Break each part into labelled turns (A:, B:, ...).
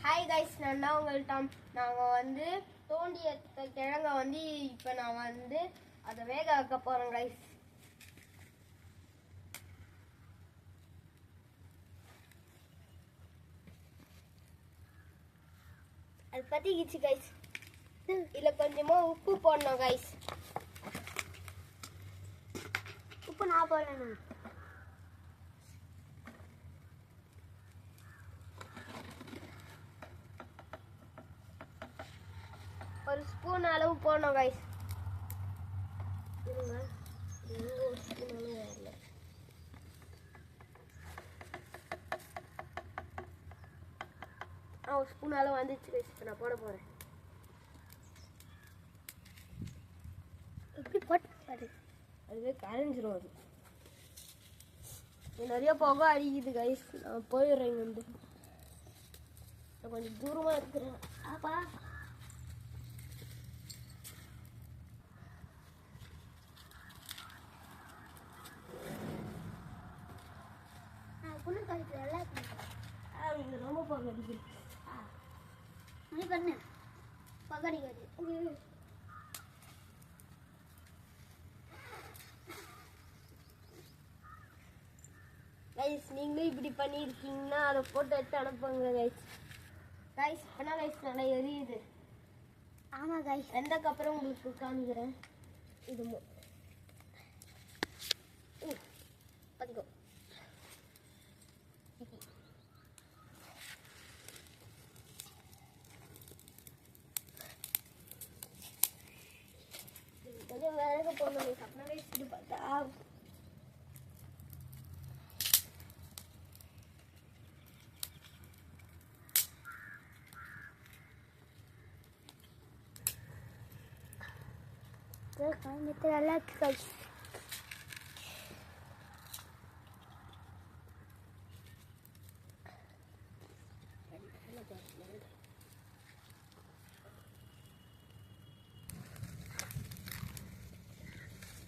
A: Hi guys, நான் தான் உங்கள்கிட்ட நாங்கள் வந்து தோண்டி எடுத்த கிழங்க வந்து இப்போ நான் வந்து அதை வேக வைக்க போகிறேன் கைஸ். அது பற்றிக்கிச்சு கைஸ். இதில் கொஞ்சமாக உப்பு போடணும் கைஸ். உப்பு நான் போடணும். ஒரு ஸ்பூன் அளவு போடணும் கைஸ். ஒரு ஸ்பூன் அளவு வந்துச்சு கைஸ். இப்போ நான் போட போகிறேன். எப்படி போட்டு அதுவே கரைஞ்சிரும். அது நிறைய புகை அடிக்குது கைஸ். நான் போயிடுறேன் இங்கே வந்து. நான் கொஞ்சம் தூரமாக இருக்கிறேன். ஆப்பா ரொம்ப புகை அடிக்குது. பண்ணு புகை அடிக்காது. கைஸ், நீங்களும் இப்படி பண்ணியிருக்கீங்கன்னா அதை போட்டு எடுத்து அனுப்புங்க கைஸ். கைஸ் இப்போனா கைஸ் நல்லா எரியுது. ஆமாம் கைஸ், வெந்ததுக்கு அப்புறம் உங்களுக்கு காமிக்கிறேன். இது பார்த்துக்கோ. கொஞ்சம் விறகு போடணும் கைஸ். அப்படின்னா கைஸ் இது பார்த்தா நல்லா இருக்கு கைஸ்.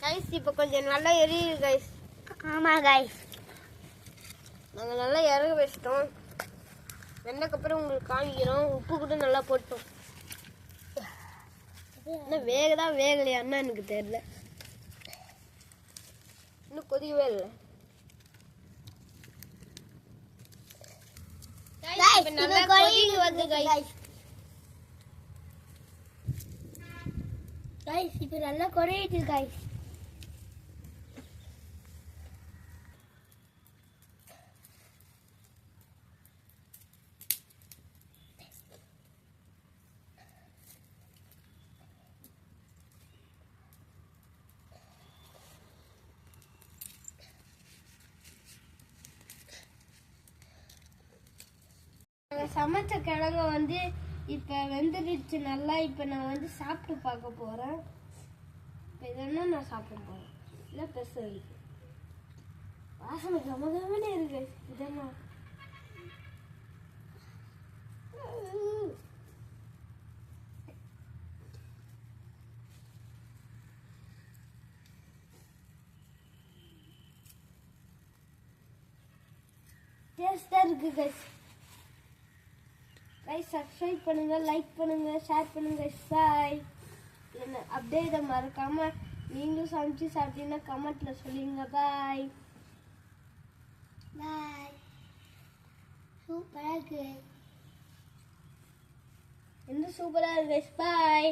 A: கைஸ் இப்போ கொஞ்சம் நல்லா எரியுது கைஸ். ஆமாம் கைஸ், நாங்கள் நல்லா இறங்க வச்சிட்டோம். வெந்தக்கப்புறம் உங்களுக்கு காமிக்கிறோம். உப்பு கூட நல்லா போட்டோம். இன்னும் வேகலையான்னா எனக்கு தெரியல. இன்னும் கொதிக்கவே இல்லை. நல்லா கொதிக்க வந்து கைஸ். கைஸ் இப்போ நல்லா கொதிக்குது கைஸ். சமைச்ச கிழங்கு வந்து இப்போ வெந்துடுச்சு நல்லா. இப்போ நான் வந்து சாப்பிட்டு பார்க்க போகிறேன். இப்போ இதென்னா நான் சாப்பிட போகிறேன். இல்லை பெருசு இருக்கு. வாசனை கமகமனே இருக்கு. இதெல்லாம் டேஸ்டாக இருக்கு கைஸ். கைஸ் சப்ஸ்கிரைப் பண்ணுங்க, லைக் பண்ணுங்க, ஷேர் பண்ணுங்க. பாய். என்ன அப்படியே இதை மறக்காம நீங்களும் சமைச்சு சாப்பிட்டீங்கன்னா கமெண்ட்ல சொல்லுங்க. பாய் பாய். சூப்பராக இருக்கு. என்ன சூப்பராக இருக்கு. பாய்.